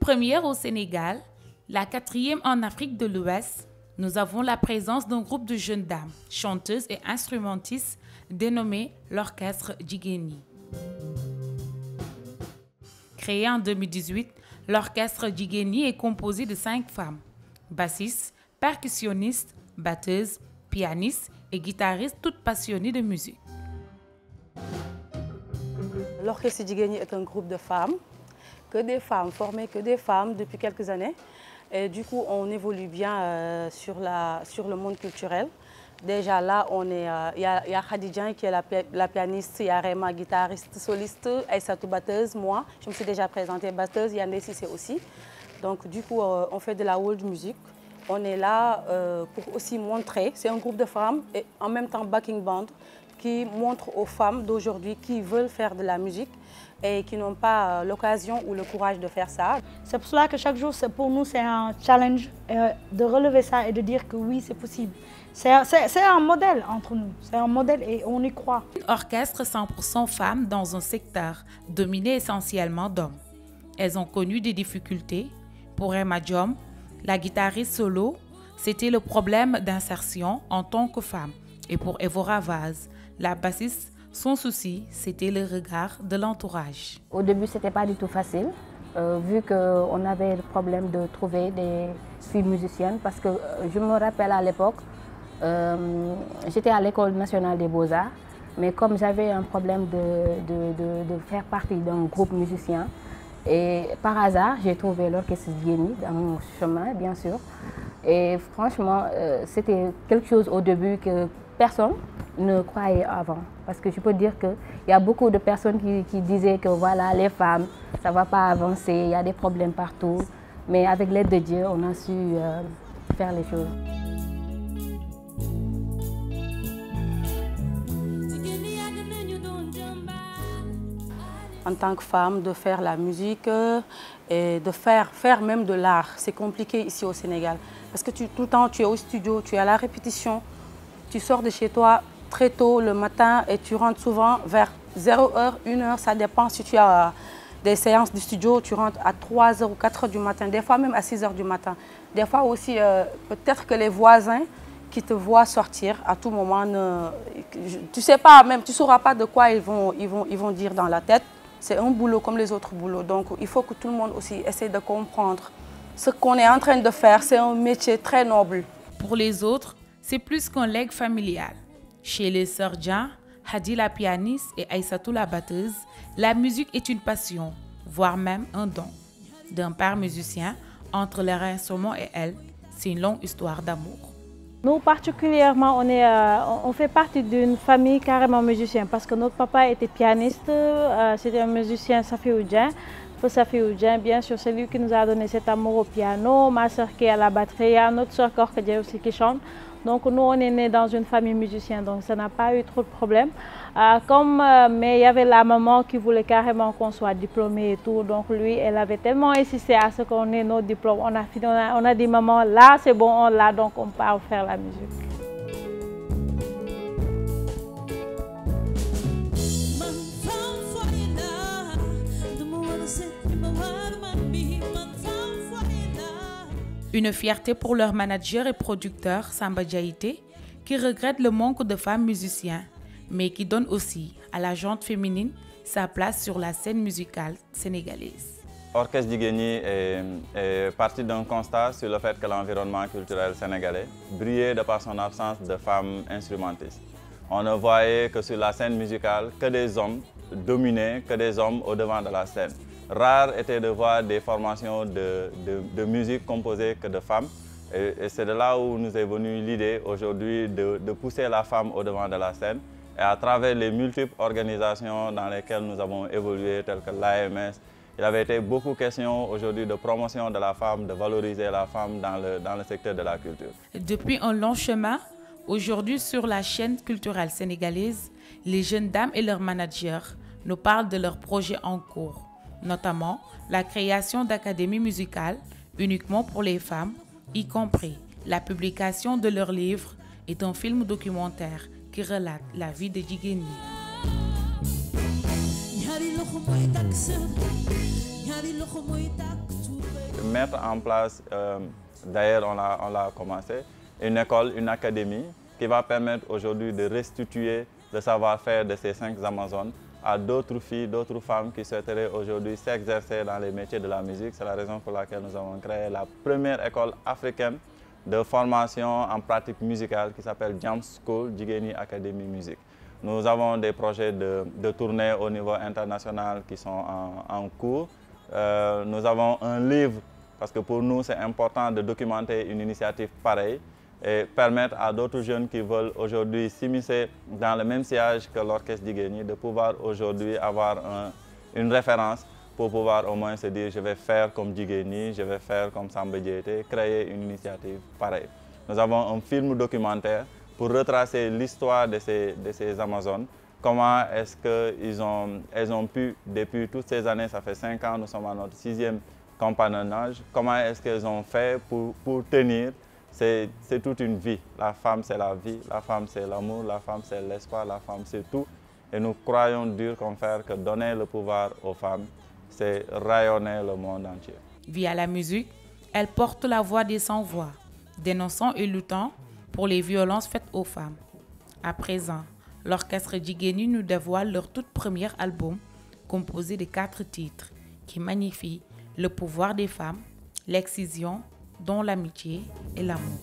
première au Sénégal, la 4e en Afrique de l'Ouest, nous avons la présence d'un groupe de jeunes dames, chanteuses et instrumentistes dénommé l'Orchestre Jigéen Ñi. Créé en 2018, l'Orchestre Jigéen Ñi est composé de 5 femmes, bassistes, percussionnistes, batteuses, pianistes et guitaristes, toutes passionnées de musique. L'Orchestre Jigéen Ñi est un groupe de femmes, formé que des femmes depuis quelques années. Et du coup, on évolue bien sur le monde culturel. Déjà là, il y a Khadija qui est la pianiste, il y a Rema, guitariste, soliste, Aïssatou batteuse, moi. Je me suis déjà présentée batteuse, il y a Nessi aussi. Donc du coup, on fait de la world music. On est là pour aussi montrer, c'est un groupe de femmes et en même temps backing band qui montre aux femmes d'aujourd'hui qui veulent faire de la musique et qui n'ont pas l'occasion ou le courage de faire ça. C'est pour cela que chaque jour, pour nous, c'est un challenge de relever ça et de dire que oui, c'est possible. C'est un modèle entre nous, c'est un modèle et on y croit. Orchestre 100% femmes dans un secteur dominé essentiellement d'hommes. Elles ont connu des difficultés. Pour Emma Diom, la guitariste solo, c'était le problème d'insertion en tant que femme. Et pour Evora Vaz, la bassiste, son souci, c'était le regard de l'entourage. Au début, ce n'était pas du tout facile, vu qu'on avait le problème de trouver des filles musiciennes, parce que je me rappelle à l'époque, j'étais à l'École nationale des beaux-arts, mais comme j'avais un problème de faire partie d'un groupe musicien, et par hasard, j'ai trouvé l'Orchestre Jigéen Ñi dans mon chemin, bien sûr. Et franchement, c'était quelque chose au début que personne ne croyait avant. Parce que je peux dire qu'il y a beaucoup de personnes qui disaient que voilà, les femmes, ça ne va pas avancer, il y a des problèmes partout. Mais avec l'aide de Dieu, on a su faire les choses. En tant que femme, de faire la musique et de faire même de l'art. C'est compliqué ici au Sénégal. Parce que tout le temps, tu es au studio, tu es à la répétition, tu sors de chez toi très tôt le matin et tu rentres souvent vers 0h, 1h, ça dépend si tu as des séances du studio, tu rentres à 3h ou 4h du matin, des fois même à 6h du matin. Des fois aussi, peut-être que les voisins qui te voient sortir à tout moment, tu sais pas, même tu ne sauras pas de quoi ils vont dire dans la tête. C'est un boulot comme les autres boulots, donc il faut que tout le monde aussi essaie de comprendre ce qu'on est en train de faire. C'est un métier très noble. Pour les autres, c'est plus qu'un legs familial. Chez les sœurs Dia, Hadi la pianiste et Aïssatou la batteuse, la musique est une passion, voire même un don. D'un père musicien, entre leur instrument et elle, c'est une longue histoire d'amour. Nous particulièrement, on fait partie d'une famille carrément musicienne parce que notre papa était pianiste, c'était un musicien Safiou-Dien. Safiou-Dien, bien sûr, c'est lui qui nous a donné cet amour au piano, ma soeur qui est à la batterie, il y a notre soeur Korkedje aussi qui chante. Donc nous, on est nés dans une famille musicienne, donc ça n'a pas eu trop de problèmes. Mais il y avait la maman qui voulait carrément qu'on soit diplômé et tout, donc lui, elle avait tellement insisté à ce qu'on ait nos diplômes. On a dit, maman, là c'est bon, on l'a, donc on part faire la musique. Une fierté pour leur manager et producteur Samba Diaité, qui regrette le manque de femmes musiciennes, mais qui donne aussi à la gente féminine sa place sur la scène musicale sénégalaise. Orchestre Jigéen Ñi est parti d'un constat sur le fait que l'environnement culturel sénégalais brillait de par son absence de femmes instrumentistes. On ne voyait que sur la scène musicale que des hommes dominés, que des hommes au devant de la scène. Rare était de voir des formations de musique composées que de femmes. Et c'est de là où nous est venue l'idée aujourd'hui de pousser la femme au devant de la scène. Et à travers les multiples organisations dans lesquelles nous avons évolué, telles que l'AMS, il avait été beaucoup question aujourd'hui de promotion de la femme, de valoriser la femme dans le secteur de la culture. Depuis un long chemin, aujourd'hui sur la chaîne culturelle sénégalaise, les jeunes dames et leurs managers nous parlent de leurs projets en cours, notamment la création d'académies musicales uniquement pour les femmes, y compris la publication de leurs livres et d'un film documentaire qui relate la vie de Jigéen Ñi. mettre en place, d'ailleurs on l'a commencé, une école, une académie qui va permettre aujourd'hui de restituer le savoir-faire de ces 5 Amazones à d'autres filles, d'autres femmes qui souhaiteraient aujourd'hui s'exercer dans les métiers de la musique. C'est la raison pour laquelle nous avons créé la première école africaine de formation en pratique musicale qui s'appelle Jam School Jigeni Academy Music. Nous avons des projets de tournée au niveau international qui sont en cours. Nous avons un livre, parce que pour nous c'est important de documenter une initiative pareille et permettre à d'autres jeunes qui veulent aujourd'hui s'immiscer dans le même sillage que l'orchestre Jigeni de pouvoir aujourd'hui avoir une référence pour pouvoir au moins se dire je vais faire comme Jigeni, je vais faire comme Samba Diété, créer une initiative pareille. Nous avons un film documentaire pour retracer l'histoire de ces Amazones. Comment est-ce qu'elles ont pu, depuis toutes ces années, ça fait 5 ans, nous sommes à notre 6e compagnonnage, comment est-ce qu'elles ont fait pour tenir. C'est toute une vie. La femme, c'est la vie, la femme, c'est l'amour, la femme, c'est l'espoir, la femme, c'est tout. Et nous croyons dur comme fer que donner le pouvoir aux femmes, c'est rayonner le monde entier. Via la musique, elle porte la voix des sans-voix, dénonçant et luttant pour les violences faites aux femmes. À présent, l'orchestre Jigeni nous dévoile leur tout premier album composé de 4 titres qui magnifient le pouvoir des femmes, l'excision, dont l'amitié et l'amour.